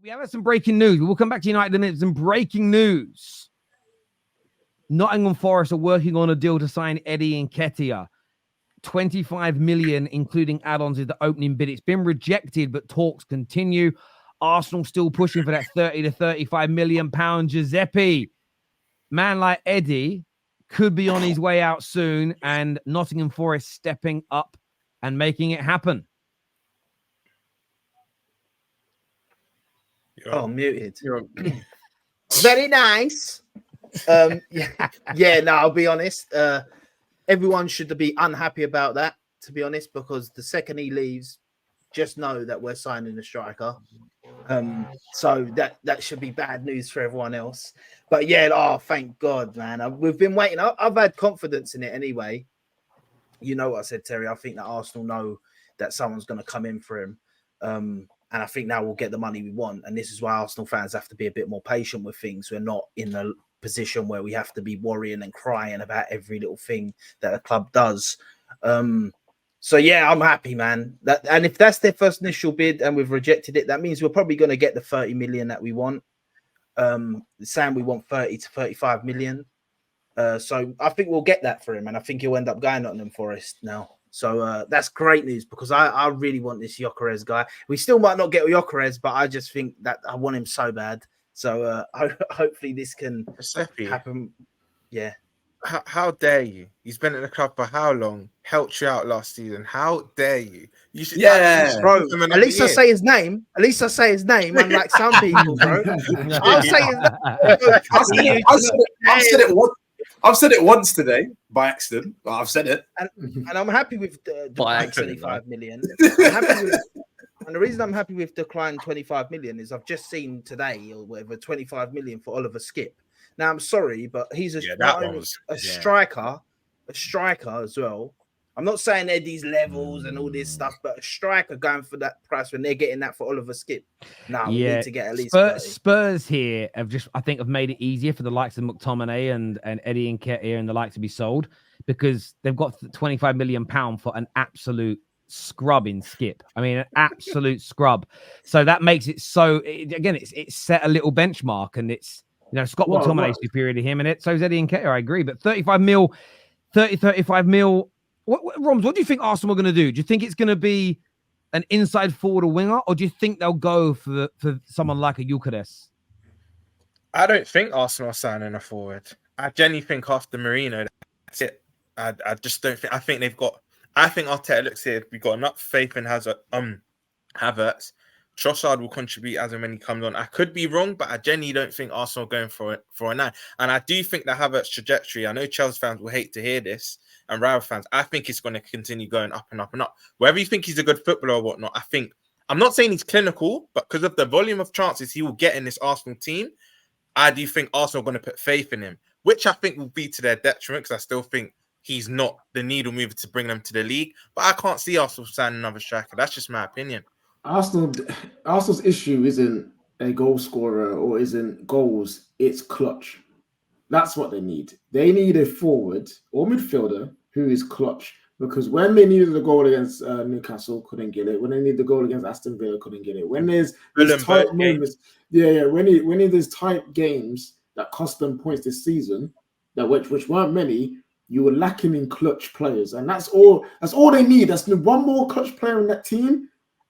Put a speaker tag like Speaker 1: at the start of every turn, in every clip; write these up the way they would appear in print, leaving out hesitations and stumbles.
Speaker 1: We have some breaking news. We will come back to United in a minute. Some breaking news. Nottingham Forest are working on a deal to sign Eddie Nketiah. 25 million, including add-ons, is the opening bid. It's been rejected, but talks continue. Arsenal still pushing for that 30 to 35 million pound. Giuseppe, man like Eddie could be on his way out soon, and Nottingham Forest stepping up and making it happen.
Speaker 2: Oh, muted. Very nice. No, I'll be honest. Everyone should be unhappy about that, to be honest, because the second he leaves, just know that we're signing a striker. So that should be bad news for everyone else. But thank God, man. We've been waiting. I've had confidence in it anyway. You know what I said, Terry. I think that Arsenal know that someone's going to come in for him. And I think now we'll get the money we want. And this is why Arsenal fans have to be a bit more patient with things. We're not in a position where we have to be worrying and crying about every little thing that a club does. I'm happy, man. And if that's their first initial bid and we've rejected it, that means we're probably going to get the 30 million that we want. Saying we want 30 to 35 million. So I think we'll get that for him. And I think he'll end up going Nottingham Forest now. So that's great news because I really want this Gyökeres guy. We still might not get Gyökeres, but I just think that I want him so bad. So hopefully this can happen. Yeah.
Speaker 3: How dare you? He's been at the club for how long? Helped you out last season. How dare you? You should,
Speaker 2: bro. At least I say his name. At least I say his name. Unlike some people, bro. I'll say his name.
Speaker 4: I've said it once today by accident. But I've said it,
Speaker 2: and I'm happy with the
Speaker 5: by
Speaker 2: 25 million. And the reason I'm happy with decline 25 million is I've just seen today or whatever 25 million for Oliver Skip. Now I'm sorry, but he's a striker as well. I'm not saying they're these levels and all this stuff, but a striker going for that price when they're getting that for Oliver Skip. We need to get at least
Speaker 1: Spurs here have made it easier for the likes of McTominay and Eddie Nketiah and the like to be sold because they've got 25 million pound for an absolute scrub in Skip. I mean, an absolute scrub. So that makes it so it's set a little benchmark, and it's Scott McTominay's superior to him, and so is Eddie Nketiah. I agree, but 35 mil. Roms, what do you think Arsenal are going to do? Do you think it's going to be an inside forward or winger, or do you think they'll go for someone like a Gyökeres?
Speaker 3: I don't think Arsenal are signing a forward. I genuinely think after Mourinho, that's it. I just don't think. I think Arteta looks here. We've got enough faith in Havertz. Trossard will contribute as and when he comes on. I could be wrong, but I genuinely don't think Arsenal are going for a 9. And I do think the Havertz trajectory, I know Chelsea fans will hate to hear this, and Real fans, I think it's going to continue going up and up and up. Whether you think he's a good footballer or whatnot, I'm not saying he's clinical, but because of the volume of chances he will get in this Arsenal team, I do think Arsenal are going to put faith in him, which I think will be to their detriment because I still think he's not the needle mover to bring them to the league. But I can't see Arsenal signing another striker. That's just my opinion.
Speaker 6: Arsenal's issue isn't a goal scorer or isn't goals, it's clutch. That's what they need. They need a forward or midfielder who is clutch, because when they needed the goal against Newcastle, couldn't get it. When they need the goal against Aston Villa, couldn't get it. When there's these tight moments, when there's tight games that cost them points this season, which weren't many, you were lacking in clutch players, and that's all they need. That's one more clutch player in that team.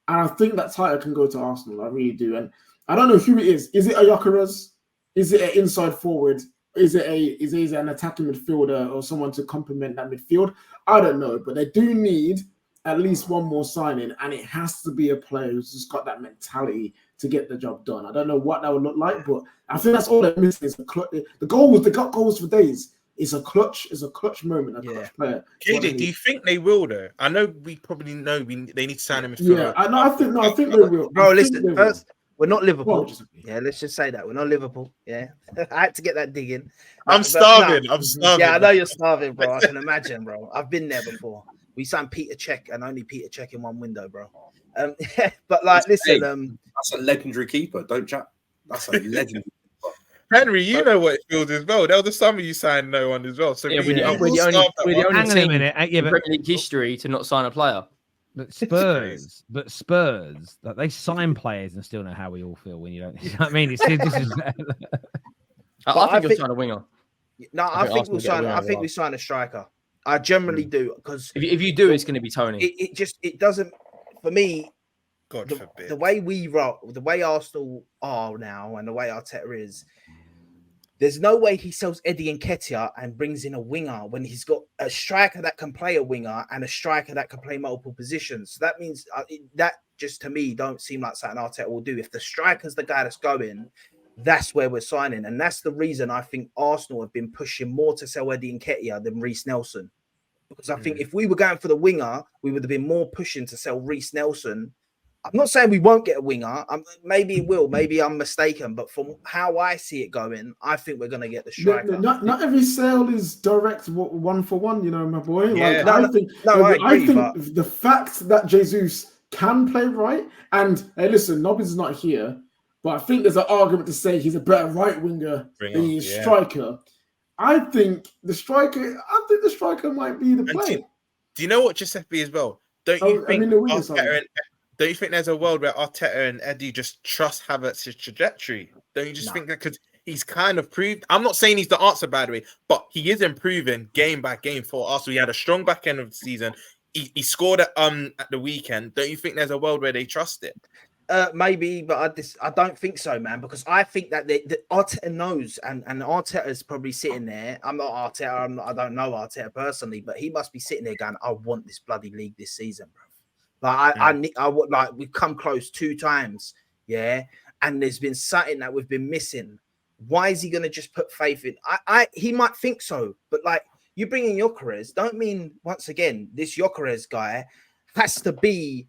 Speaker 6: And I think that title can go to Arsenal. I really do. And I don't know who it is. Is it a Gyökeres? Is it an inside forward? Is it an attacking midfielder or someone to complement that midfield? I don't know. But they do need at least one more signing. And it has to be a player who's just got that mentality to get the job done. I don't know what that would look like, but I think that's all they're missing is the goals. They got goals for days. It's a clutch moment, clutch player.
Speaker 3: KJ, do you think they will though? I know we probably know they need to sign him.
Speaker 6: I think they will.
Speaker 2: Bro, listen, first, we're not Liverpool. Let's just say that. We're not Liverpool. Yeah. I had to get that dig in.
Speaker 3: I'm starving. I'm starving.
Speaker 2: Yeah, I know you're starving, bro. I can imagine, bro. I've been there before. We signed Peter Cech and only Peter Cech in one window, bro. But listen,
Speaker 4: that's a legendary keeper, don't chat. That's a legendary.
Speaker 3: Henry, you know what it feels as well. There was the summer you signed no one as well. So
Speaker 5: we're the only team in
Speaker 1: Premier
Speaker 5: League history to not sign a player.
Speaker 1: But Spurs, that they sign players and still know how we all feel when you don't. You know what I mean, it's just.
Speaker 5: I think you're trying to winger.
Speaker 2: No, I think we'll sign. I think we sign a striker. I generally do because
Speaker 5: if you do, it's going to be Tony.
Speaker 2: It doesn't for me.
Speaker 3: God forbid.
Speaker 2: The way we roll, the way Arsenal are now, and the way Arteta is, there's no way he sells Eddie Nketiah and brings in a winger when he's got a striker that can play a winger and a striker that can play multiple positions. So that means that just to me don't seem like something Arteta will do. If the striker's the guy that's going, that's where we're signing. And that's the reason I think Arsenal have been pushing more to sell Eddie Nketiah than Reece Nelson. Because I think if we were going for the winger, we would have been more pushing to sell Reece Nelson. I'm not saying we won't get a winger. Maybe it will. Maybe I'm mistaken. But from how I see it going, I think we're going to get the striker.
Speaker 6: Not every sale is direct 1-for-1, you know, my boy.
Speaker 3: Yeah.
Speaker 6: Like, I think
Speaker 2: but
Speaker 6: the fact that Jesus can play right, and hey, listen, Nobbins is not here, but I think there's an argument to say he's a better right winger than he's striker. I think the striker might be the play.
Speaker 3: Do you know what Giuseppe as well? Don't you think there's a world where Arteta and Eddie just trust Havertz's trajectory? Don't you just think that because he's kind of proved? I'm not saying he's the answer, by the way, but he is improving game by game for Arsenal. He had a strong back end of the season. He scored at the weekend. Don't you think there's a world where they trust it?
Speaker 2: Maybe, but I don't think so, man. Because I think that Arteta knows, and Arteta is probably sitting there. I'm not Arteta. I don't know Arteta personally, but he must be sitting there going, "I want this bloody league this season, bro." Like I would like we've come close 2 times, yeah, and there's been something that we've been missing. Why is he going to just put faith in? He might think so, but like you bring in Gyökeres, don't mean once again this Gyökeres guy has to be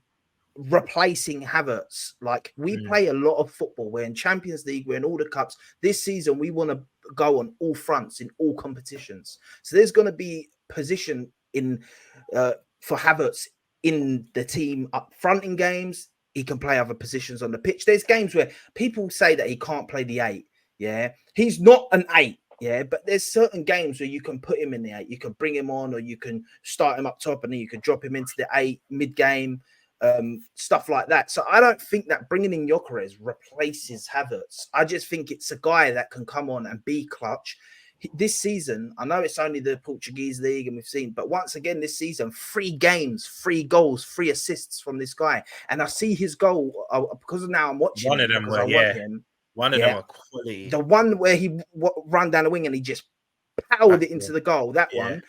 Speaker 2: replacing Havertz. Like we play a lot of football. We're in Champions League. We're in all the cups this season. We want to go on all fronts in all competitions. So there's going to be position in for Havertz in the team up front in games. He can play other positions on the pitch. There's games where people say that he can't play the 8. Yeah, he's not an 8. Yeah, but there's certain games where you can put him in the 8. You can bring him on, or you can start him up top, and then you can drop him into the 8 mid game. Stuff like that. So I don't think that bringing in Gyökeres replaces Havertz. I just think it's a guy that can come on and be clutch. This season, I know it's only the Portuguese league and we've seen, but once again this season, 3 games, 3 goals, 3 assists from this guy. And I see his goal because now I'm watching
Speaker 3: one of them were, one of them were quality.
Speaker 2: The one where he ran down the wing and he just powered it into the goal. That one,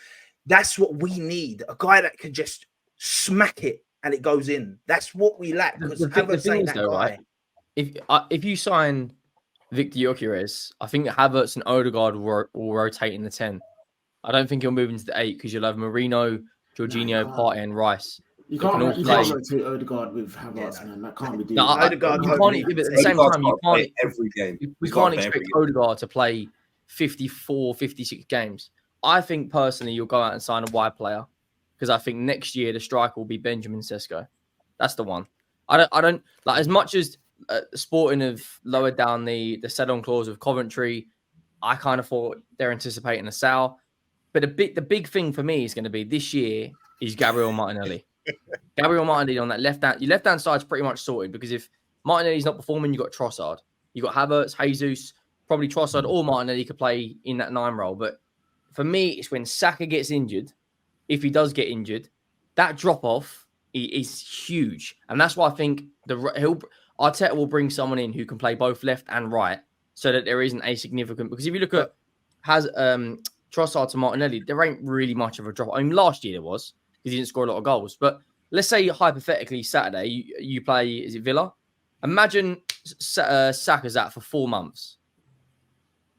Speaker 2: that's what we need. A guy that can just smack it and it goes in. That's what we lack. Because
Speaker 5: the thing is, though, right? If you sign Victor Gyökeres, I think Havertz and Odegaard will rotate in the 10. I don't think he'll move into the 8 because you'll have Marino, Jorginho, Partey, and Rice.
Speaker 6: You can't rotate Odegaard with Havertz, man. That can't be done.
Speaker 2: Odegaard,
Speaker 5: you can't, at the same time, you can't
Speaker 4: every game.
Speaker 5: We can't expect Odegaard to play 54, 56 games. I think personally, you'll go out and sign a wide player because I think next year the striker will be Benjamin Sesko. That's the one. I don't like as much as Sporting have lowered down the sell-on clause of Coventry. I kind of thought they're anticipating a sale, but the big thing for me is going to be this year is Gabriel Martinelli. Gabriel Martinelli on that left hand. Your left hand side's pretty much sorted because if Martinelli's not performing, you got Trossard, you got Havertz, Jesus, probably Trossard or Martinelli could play in that 9 role. But for me, it's when Saka gets injured. If he does get injured, that drop off is huge, and that's why I think Arteta will bring someone in who can play both left and right, so that there isn't a significant. Because if you look at Trossard to Martinelli, there ain't really much of a drop. I mean, last year there was because he didn't score a lot of goals. But let's say hypothetically Saturday you play, is it Villa? Imagine Saka's out for 4 months,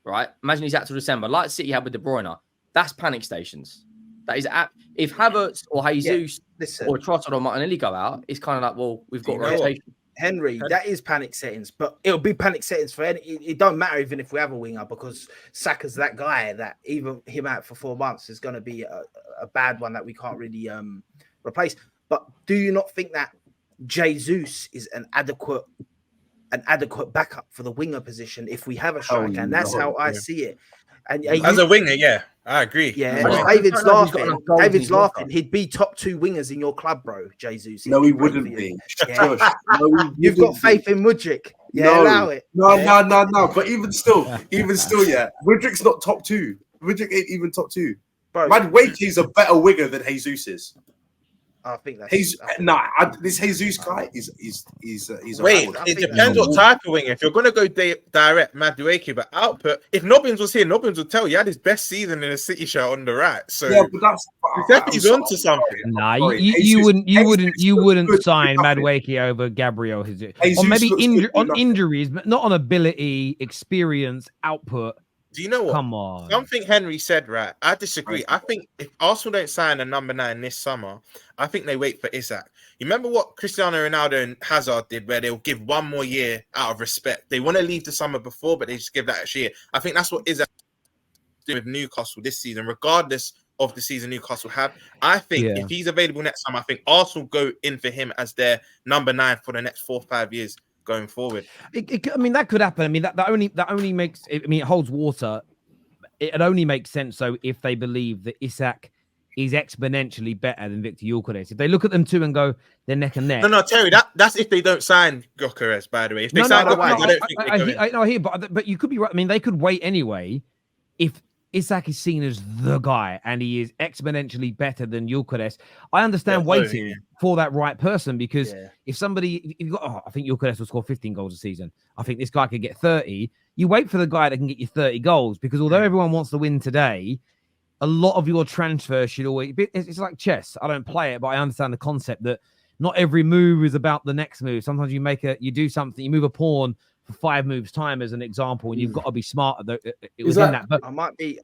Speaker 5: right? Imagine he's out till December, like City had with De Bruyne. That's panic stations. That is if Havertz or Jesus or Trossard or Martinelli go out, it's kind of like, well, we've got rotation.
Speaker 2: Henry, that is panic settings, but it'll be panic settings for any. It don't matter even if we have a winger because Saka's that guy that even him out for 4 months is going to be a bad one that we can't really replace. But do you not think that Jesus is an adequate backup for the winger position if we have a striker? And that's how I see it. And
Speaker 3: as a winger, yeah. I agree.
Speaker 2: Yeah,
Speaker 5: I just
Speaker 2: David's
Speaker 5: don't know if he's got
Speaker 2: laughing.
Speaker 5: enough goals in
Speaker 2: David's
Speaker 5: his locker.
Speaker 2: laughing. He'd be top 2 wingers in your club, bro. Jesus.
Speaker 4: No, he
Speaker 2: He'd be great
Speaker 4: wouldn't
Speaker 2: for you.
Speaker 4: be.
Speaker 2: Yeah.
Speaker 4: Josh, no, he
Speaker 2: You've got
Speaker 4: wouldn't
Speaker 2: faith
Speaker 4: be.
Speaker 2: in Mudryk. Yeah,
Speaker 4: No,
Speaker 2: allow it.
Speaker 4: no,
Speaker 2: Yeah.
Speaker 4: no. But even still, yeah. Mudryk's not top 2. Mudryk ain't even top 2.
Speaker 2: Bro,
Speaker 4: Madueke's a better winger than Jesus is.
Speaker 2: I think that's
Speaker 4: This Jesus guy is a
Speaker 3: Wait,
Speaker 4: fraud.
Speaker 2: I
Speaker 3: it
Speaker 2: think
Speaker 3: depends
Speaker 2: that's-
Speaker 3: what type of winger. If you're gonna go direct Madueke, but output. If Nobbins was here, Nobbins would tell you he had his best season in a City shirt on the right. So
Speaker 4: Yeah, but that's
Speaker 3: he's onto something.
Speaker 1: Nah,
Speaker 4: sorry,
Speaker 1: you
Speaker 4: Jesus-
Speaker 1: wouldn't
Speaker 4: Jesus looks
Speaker 1: wouldn't
Speaker 4: good,
Speaker 1: sign
Speaker 4: nothing.
Speaker 1: Madueke over Gabriel Jesus.
Speaker 4: Jesus
Speaker 1: Or maybe
Speaker 4: looks good,
Speaker 1: on
Speaker 4: nothing.
Speaker 1: injuries, but not on ability, experience, output.
Speaker 3: Do you know what?
Speaker 1: Come on.
Speaker 3: Something Henry said, right? I disagree. I think if Arsenal don't sign a number 9 this summer, I think they wait for Isak. You remember what Cristiano Ronaldo and Hazard did, where they'll give one more year out of respect. They want to leave the summer before, but they just give that extra year. I think that's what Isak doing with Newcastle this season, regardless of the season Newcastle have. I think if he's available next summer, I think Arsenal go in for him as their number 9 for the next 4 or 5 years going forward.
Speaker 1: I mean, that could happen. I mean, that only makes. I mean, it holds water. It only makes sense so if they believe that Isak is exponentially better than Victor Gyökeres. If they look at them two and go, they're neck and neck.
Speaker 3: No, Terry, that's if they don't sign Gyökeres, by the way. If they sign Gyökeres, I don't think they go in.
Speaker 1: I hear, but you could be right. I mean, they could wait anyway if Isak is seen as the guy and he is exponentially better than Gyökeres. I understand waiting for that right person because if you've got, I think Gyökeres will score 15 goals a season. I think this guy could get 30. You wait for the guy that can get you 30 goals because although everyone wants to win today, a lot of your transfers should always be, it's like chess. I don't play it, but I understand the concept that not every move is about the next move. Sometimes you do something, you move a pawn for 5 moves time as an example, and you've got to be smart within that. But
Speaker 2: I might be.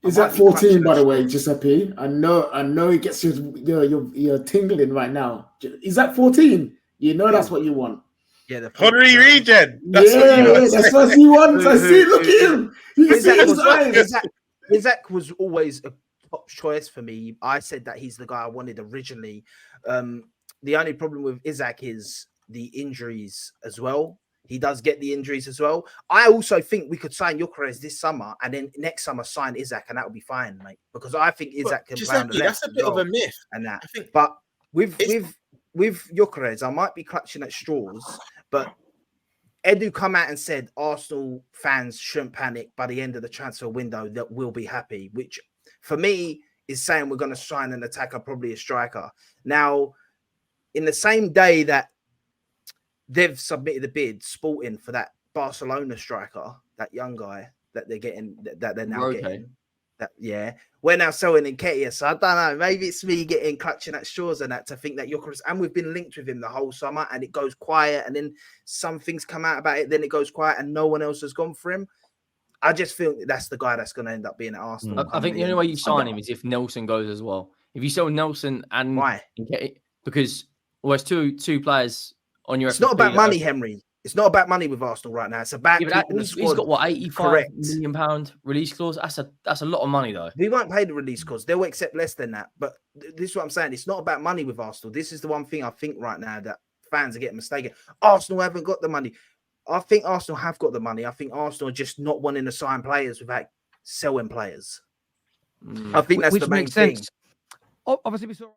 Speaker 6: Is that 14, by the way, Giuseppe? I know it gets you're tingling right now. Is that 14? You know that's what you want.
Speaker 2: Yeah, the
Speaker 3: Henry Regen.
Speaker 6: That's what he wants. I see. Look at him. You can see his eyes.
Speaker 2: Isak was always a top choice for me. I said that he's the guy I wanted originally. The only problem with Isak is the injuries as well. He does get the injuries as well. I also think we could sign Gyökeres this summer and then next summer sign Isak, and that would be fine, mate. Because I think Isak can play on the left.
Speaker 3: That's a bit of a myth.
Speaker 2: And that.
Speaker 3: I think,
Speaker 2: but with Gyökeres, I might be clutching at straws, but Edu come out and said Arsenal fans shouldn't panic by the end of the transfer window, that we'll be happy, which for me is saying we're going to sign an attacker, probably a striker. Now, in the same day that they've submitted a bid, Sporting, for that Barcelona striker, that young guy that they're getting, that they're now getting. We're now selling Nketiah, so I don't know. Maybe it's me clutching at straws and that to think that Gyökeres, and we've been linked with him the whole summer, and it goes quiet, and then some things come out about it, then it goes quiet, and no one else has gone for him. I just feel that's the guy that's going to end up being at Arsenal.
Speaker 5: I think the only way you sign him is if Nelson goes as well. If you sell Nelson and
Speaker 2: why?
Speaker 5: Because it's two players on your.
Speaker 2: It's not about money, Henry. It's not about money with Arsenal right now. It's about keeping the squad.
Speaker 5: He's got what, £85 million release clause. That's a lot of money though.
Speaker 2: We won't pay the release clause. They'll accept less than that. But this is what I'm saying. It's not about money with Arsenal. This is the one thing I think right now that fans are getting mistaken. Arsenal haven't got the money. I think Arsenal have got the money. I think Arsenal are just not wanting to sign players without selling players. I think that's the main thing.
Speaker 1: Obviously, we saw.